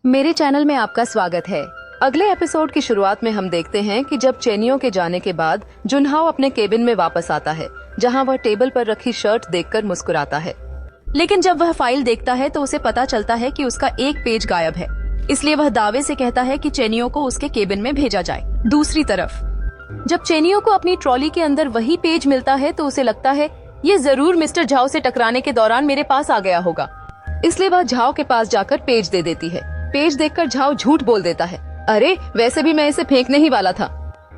मेरे चैनल में आपका स्वागत है। अगले एपिसोड की शुरुआत में हम देखते हैं कि जब चेनियो के जाने के बाद जुनहाओ अपने केबिन में वापस आता है, जहां वह टेबल पर रखी शर्ट देखकर मुस्कुराता है। लेकिन जब वह फाइल देखता है तो उसे पता चलता है कि उसका एक पेज गायब है। इसलिए वह दावे से कहता है कि चेनियो को उसके केबिन में भेजा जाए। दूसरी तरफ जब चेनियो को अपनी ट्रॉली के अंदर वही पेज मिलता है तो उसे लगता है ये जरूर मिस्टर झाओ से टकराने के दौरान मेरे पास आ गया होगा। इसलिए वह झाओ के पास जाकर पेज दे देती है। पेज देखकर झाओ झूठ बोल देता है, अरे वैसे भी मैं इसे फेंकने ही वाला था,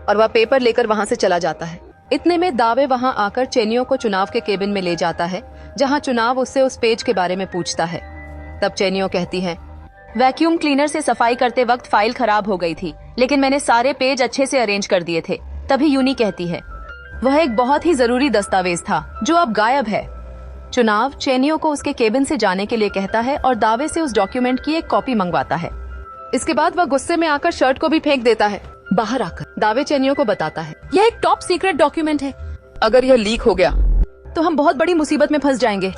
और वह पेपर लेकर वहाँ से चला जाता है। इतने में दावे वहाँ आकर चेनियो को चुनाव के केबिन में ले जाता है, जहाँ चुनाव उससे उस पेज के बारे में पूछता है। तब चेनियो कहती है, वैक्यूम क्लीनर से सफाई करते वक्त फाइल खराब हो गई थी, लेकिन मैंने सारे पेज अच्छे से अरेंज कर दिए थे। तभी यूनी कहती है, वह एक बहुत ही जरूरी दस्तावेज था जो अब गायब है। चुनाव चेनियो को उसके केबिन से जाने के लिए कहता है और दावे से उस डॉक्यूमेंट की एक कॉपी मंगवाता है। इसके बाद वह गुस्से में आकर शर्ट को भी फेंक देता है। बाहर आकर दावे चेनियो को बताता है, यह एक टॉप सीक्रेट डॉक्यूमेंट है, अगर यह लीक हो गया तो हम बहुत बड़ी मुसीबत में फंस जाएंगे।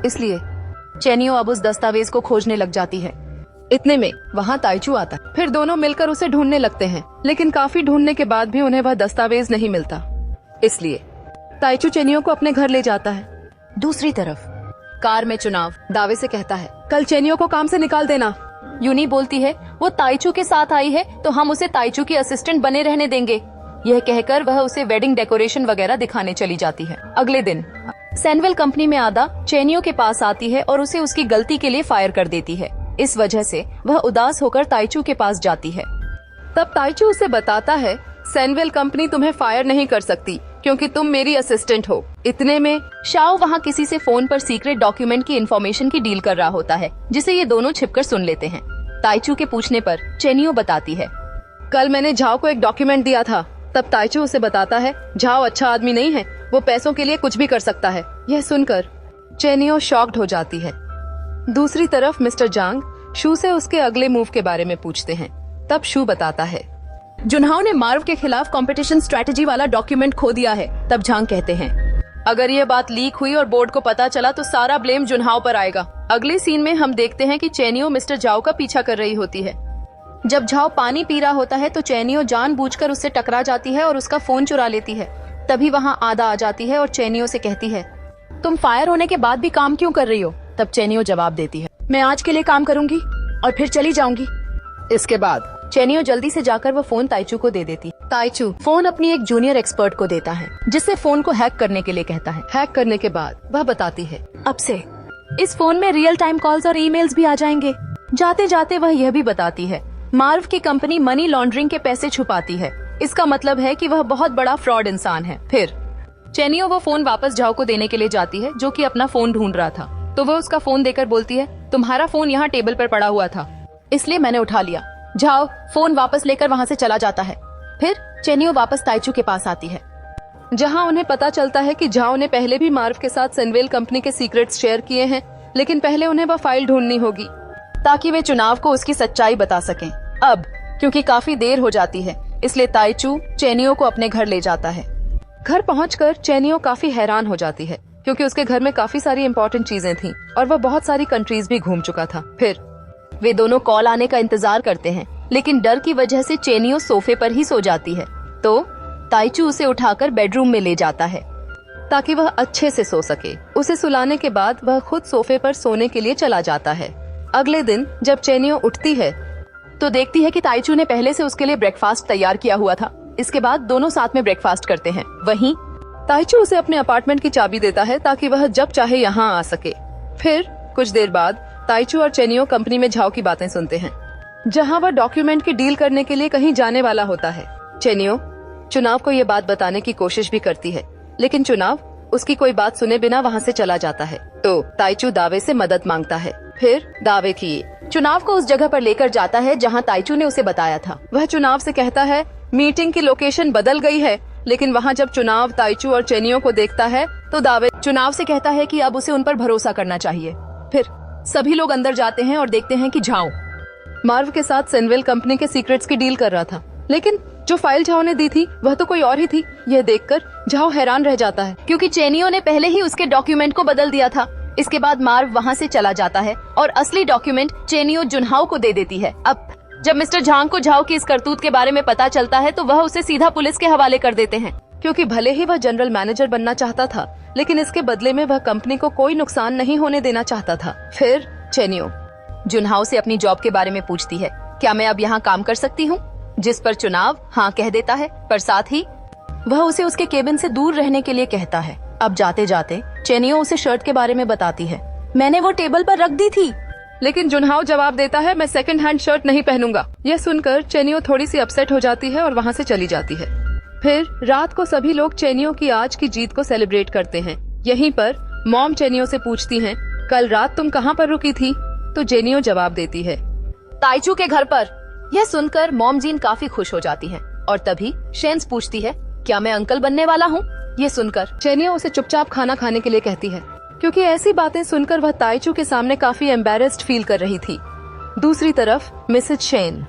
इसलिए चेनियो अब उस दस्तावेज को खोजने लग जाती है। इतने में वहाँ ताइचू आता है। फिर दोनों मिलकर उसे ढूंढने लगते हैं, लेकिन काफी ढूंढने के बाद भी उन्हें वह दस्तावेज नहीं मिलता। इसलिए ताइचू चेनियो को अपने घर ले जाता है। दूसरी तरफ कार में चुनाव दावे से कहता है, कल चेनियो को काम से निकाल देना। यूनी बोलती है, वो ताइचू के साथ आई है तो हम उसे ताइचू की असिस्टेंट बने रहने देंगे। यह कहकर वह उसे वेडिंग डेकोरेशन वगैरह दिखाने चली जाती है। अगले दिन सैनवेल कंपनी में आदा चेनियो के पास आती है और उसे उसकी गलती के लिए फायर कर देती है। इस वजह से वह उदास होकर ताइचू के पास जाती है। तब ताइचू उसे बताता है, सैनवेल कंपनी तुम्हें फायर नहीं कर सकती क्योंकि तुम मेरी असिस्टेंट हो। इतने में शाओ वहाँ किसी से फोन पर सीक्रेट डॉक्यूमेंट की इन्फॉर्मेशन की डील कर रहा होता है, जिसे ये दोनों छिपकर सुन लेते हैं। ताइचू के पूछने पर चेनियो बताती है, कल मैंने झाओ को एक डॉक्यूमेंट दिया था। तब ताइचू उसे बताता है, झाओ अच्छा आदमी नहीं है, वो पैसों के लिए कुछ भी कर सकता है। यह सुनकर चेनियो शॉक्ड हो जाती है। दूसरी तरफ मिस्टर जांग शू से उसके अगले मूव के बारे में पूछते हैं। तब शू बताता है, जुनहाओ ने मार्व के खिलाफ कंपटीशन स्ट्रेटेजी वाला डॉक्यूमेंट खो दिया है। तब झांग कहते हैं, अगर ये बात लीक हुई और बोर्ड को पता चला तो सारा ब्लेम जुनहाओ पर आएगा। अगले सीन में हम देखते हैं कि चेनियो मिस्टर झाओ का पीछा कर रही होती है। जब झाओ पानी पी रहा होता है तो चेनियो जानबूझकर उससे टकरा जाती है और उसका फोन चुरा लेती है। तभी वहाँ आदा आ जाती है और चेनियो से कहती है, तुम फायर होने के बाद भी काम क्यों कर रही हो? तब चेनियो जवाब देती है, मैं आज के लिए काम करूंगी और फिर चली जाऊंगी। इसके बाद चेनियो जल्दी से जाकर वो फोन ताइचू को दे देती। ताइचू फोन अपनी एक जूनियर एक्सपर्ट को देता है, जिससे फोन को हैक करने के लिए कहता है। हैक करने के बाद वह बताती है, अब से इस फोन में रियल टाइम कॉल्स और ईमेल्स भी आ जाएंगे। जाते जाते वह यह भी बताती है, मार्व की कंपनी मनी लॉन्ड्रिंग के पैसे छुपाती है। इसका मतलब है कि वह बहुत बड़ा फ्रॉड इंसान है। फिर चेनियो वो फोन वापस झाओ को देने के लिए जाती है, जो कि अपना फोन ढूंढ रहा था। तो वह उसका फोन देकर बोलती है, तुम्हारा फोन यहाँ टेबल पर पड़ा हुआ था, इसलिए मैंने उठा लिया। झाओ फोन वापस लेकर वहाँ से चला जाता है। फिर चेनियो वापस ताइचू के पास आती है, जहाँ उन्हें पता चलता है कि झाओ ने पहले भी मार्व के साथ सनवेल कंपनी के सीक्रेट्स शेयर किए हैं, लेकिन पहले उन्हें वह फाइल ढूंढनी होगी ताकि वे चुनाव को उसकी सच्चाई बता सकें। अब क्योंकि काफी देर हो जाती है, इसलिए ताइचू चेनियो को अपने घर ले जाता है। घर पहुंचकर चेनियो काफी हैरान हो जाती है, क्योंकि उसके घर में काफी सारी इम्पोर्टेंट चीजें थीं और वह बहुत सारी कंट्रीज भी घूम चुका था। फिर वे दोनों कॉल आने का इंतजार करते हैं, लेकिन डर की वजह से चेनियो सोफे पर ही सो जाती है। तो ताइचू उसे उठाकर बेडरूम में ले जाता है ताकि वह अच्छे से सो सके। उसे सुलाने के बाद वह खुद सोफे पर सोने के लिए चला जाता है। अगले दिन जब चेनियो उठती है तो देखती है कि ताइचू ने पहले से उसके लिए ब्रेकफास्ट तैयार किया हुआ था। इसके बाद दोनों साथ में ब्रेकफास्ट करते हैं। वहीं ताइचू उसे अपने अपार्टमेंट की चाबी देता है ताकि वह जब चाहे यहाँ आ सके। फिर कुछ देर बाद ताइचू और चेनियो कंपनी में झाओ की बातें सुनते हैं, जहाँ वह डॉक्यूमेंट की डील करने के लिए कहीं जाने वाला होता है। चेनियो चुनाव को ये बात बताने की कोशिश भी करती है, लेकिन चुनाव उसकी कोई बात सुने बिना वहाँ से चला जाता है। तो ताइचू दावे से मदद मांगता है। फिर दावे की चुनाव को उस जगह पर लेकर जाता है जहाँ ताइचू ने उसे बताया था। वह चुनाव से कहता है, मीटिंग की लोकेशन बदल गई है, लेकिन वहाँ जब चुनाव ताइचू और चेनियो को देखता है तो दावे चुनाव से कहता है कि अब उसे उन पर भरोसा करना चाहिए। फिर सभी लोग अंदर जाते हैं और देखते हैं कि झाओ मार्व के साथ सनवेल कंपनी के सीक्रेट्स की डील कर रहा था, लेकिन जो फाइल झाओ ने दी थी वह तो कोई और ही थी। यह देखकर झाओ हैरान रह जाता है, क्योंकि चेनियो ने पहले ही उसके डॉक्यूमेंट को बदल दिया था। इसके बाद मार्व वहाँ से चला जाता है और असली डॉक्यूमेंट चेनियो जुनहाओ को दे देती है। अब जब मिस्टर झांग को झाओ की इस करतूत के बारे में पता चलता है तो वह उसे सीधा पुलिस के हवाले कर देते हैं, क्योंकि भले ही वह जनरल मैनेजर बनना चाहता था, लेकिन इसके बदले में वह कंपनी को कोई नुकसान नहीं होने देना चाहता था। फिर चेनियो जुनहाओ से अपनी जॉब के बारे में पूछती है, क्या मैं अब यहाँ काम कर सकती हूँ? जिस पर चुनाव हाँ कह देता है, पर साथ ही वह उसे उसके केबिन से दूर रहने के लिए कहता है। अब जाते जाते चेनियो उसे शर्ट के बारे में बताती है, मैंने वो टेबल पर रख दी थी। लेकिन जुनहाओ जवाब देता है, मैं सेकंड हैंड शर्ट नहीं पहनूंगा। यह सुनकर चेनियो थोड़ी सी अपसेट हो जाती है और वहाँ से चली जाती है। फिर रात को सभी लोग चेनियो की आज की जीत को सेलिब्रेट करते हैं। यहीं पर मॉम चेनियो से पूछती हैं, कल रात तुम कहाँ पर रुकी थी? तो चेनियो जवाब देती है, ताइचू के घर पर। यह सुनकर मॉम जीन काफी खुश हो जाती है और तभी शेन्स पूछती है, क्या मैं अंकल बनने वाला हूँ? ये सुनकर चेनियो उसे चुपचाप खाना खाने के लिए कहती है, क्योंकि ऐसी बातें सुनकर वह ताइचू के सामने काफी एम्बैरेस्ड फील कर रही थी। दूसरी तरफ मिसेज शेन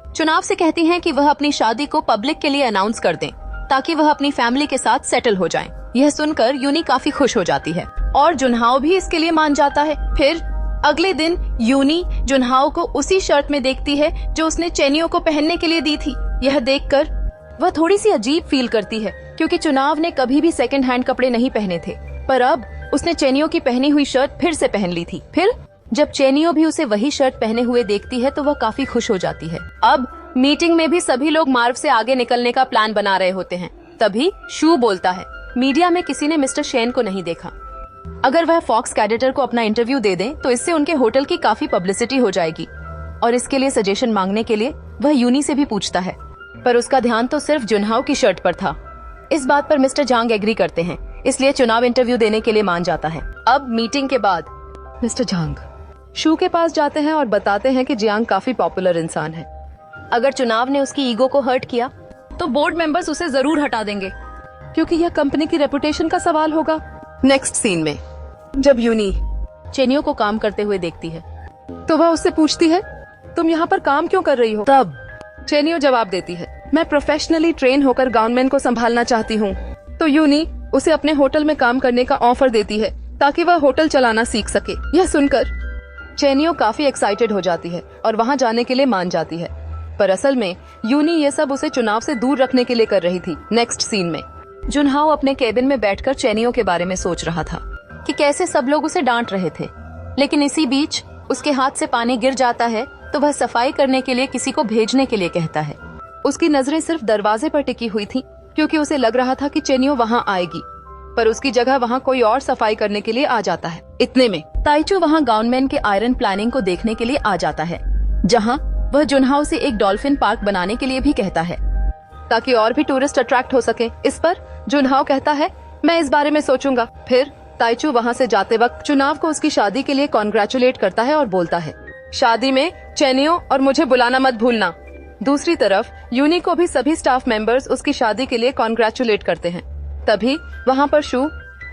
चुनाव से कहती हैं कि वह अपनी शादी को पब्लिक के लिए अनाउंस कर दें, ताकि वह अपनी फैमिली के साथ सेटल हो जाएं। यह सुनकर यूनी काफी खुश हो जाती है और जुनहाओ भी इसके लिए मान जाता है। फिर अगले दिन यूनी जुनहाओ को उसी शर्ट में देखती है जो उसने चेनियो को पहनने के लिए दी थी। यह देखकर वह थोड़ी सी अजीब फील करती है, क्योंकि चुनाव ने कभी भी सेकंड हैंड कपड़े नहीं पहने थे, पर अब उसने चेनियो की पहनी हुई शर्ट फिर से पहन ली थी। फिर जब चेनियो भी उसे वही शर्ट पहने हुए देखती है तो वह काफी खुश हो जाती है। अब मीटिंग में भी सभी लोग मार्व से आगे निकलने का प्लान बना रहे होते हैं। तभी शू बोलता है, मीडिया में किसी ने मिस्टर शेन को नहीं देखा। अगर वह फॉक्स कैडेटर को अपना इंटरव्यू दे दें तो इससे उनके होटल की काफी पब्लिसिटी हो जाएगी। और इसके लिए सजेशन मांगने के लिए वह यूनी से भी पूछता है, पर उसका ध्यान तो सिर्फ जुनहाओ की शर्ट पर था। इस बात पर मिस्टर झांग एग्री करते हैं, इसलिए चुनाव इंटरव्यू देने के लिए मान जाता है। अब मीटिंग के बाद मिस्टर झांग शू के पास जाते हैं और बताते हैं कि जियांग काफी पॉपुलर इंसान है। अगर चुनाव ने उसकी ईगो को हर्ट किया तो बोर्ड मेंबर्स उसे जरूर हटा देंगे, क्योंकि यह कंपनी की रेपुटेशन का सवाल होगा। नेक्स्ट सीन में जब यूनी चेनियो को काम करते हुए देखती है तो वह उससे पूछती है, तुम यहाँ पर काम क्यों कर रही हो? तब चेनियो जवाब देती है, मैं प्रोफेशनली ट्रेन होकर गाउनमैन को संभालना चाहती हूँ। तो यूनी उसे अपने होटल में काम करने का ऑफर देती है ताकि वह होटल चलाना सीख सके। यह सुनकर चेनियो काफी एक्साइटेड हो जाती है और वहाँ जाने के लिए मान जाती है, पर असल में यूनी ये सब उसे चुनाव से दूर रखने के लिए कर रही थी। नेक्स्ट सीन में जुनहाओ अपने केबिन में बैठकर चेनियो के बारे में सोच रहा था कि कैसे सब लोग उसे डांट रहे थे, लेकिन इसी बीच उसके हाथ से पानी गिर जाता है तो वह सफाई करने के लिए किसी को भेजने के लिए कहता है। उसकी नजरें सिर्फ दरवाजे पर टिकी हुई थी, क्योंकि उसे लग रहा था कि चेनियो वहाँ आएगी, पर उसकी जगह वहाँ कोई और सफाई करने के लिए आ जाता है। इतने में ताइचू वहाँ गाउनमैन के आयरन प्लानिंग को देखने के लिए आ जाता है, जहाँ वह जुनहाओ से एक डॉल्फिन पार्क बनाने के लिए भी कहता है ताकि और भी टूरिस्ट अट्रैक्ट हो सके। इस पर जुनहाओ कहता है, मैं इस बारे में सोचूंगा। फिर ताइचू वहाँ से जाते वक्त चुनाव को उसकी शादी के लिए कॉन्ग्रेचुलेट करता है और बोलता है, शादी में चेनियो और मुझे बुलाना मत भूलना। दूसरी तरफ यूनी को भी सभी स्टाफ मेंबर्स उसकी शादी के लिए कॉन्ग्रेचुलेट करते हैं। तभी वहाँ पर शू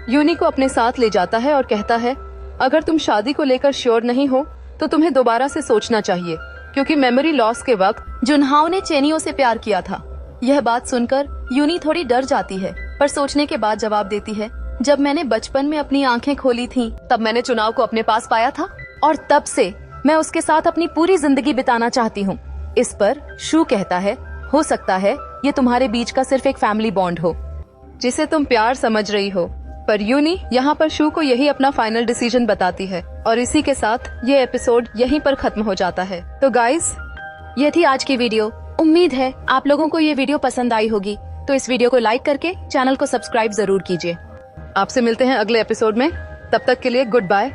यूनी को अपने साथ ले जाता है और कहता है, अगर तुम शादी को लेकर श्योर नहीं हो तो तुम्हें दोबारा से सोचना चाहिए, क्योंकि मेमोरी लॉस के वक्त जुनहाओ ने चेनियो से प्यार किया था। यह बात सुनकर यूनी थोड़ी डर जाती है, पर सोचने के बाद जवाब देती है, जब मैंने बचपन में अपनी आंखें खोली थी तब मैंने चुनाव को अपने पास पाया था और तब से मैं उसके साथ अपनी पूरी जिंदगी बिताना चाहती हूँ। इस पर शू कहता है, हो सकता है ये तुम्हारे बीच का सिर्फ एक फैमिली बॉन्ड हो जिसे तुम प्यार समझ रही हो। पर यूनी यहाँ पर शू को यही अपना फाइनल डिसीजन बताती है और इसी के साथ ये एपिसोड यहीं पर खत्म हो जाता है। तो गाइस, ये थी आज की वीडियो। उम्मीद है आप लोगों को ये वीडियो पसंद आई होगी, तो इस वीडियो को लाइक करके चैनल को सब्सक्राइब जरूर कीजिए। आपसे मिलते हैं अगले एपिसोड में, तब तक के लिए गुड बाय।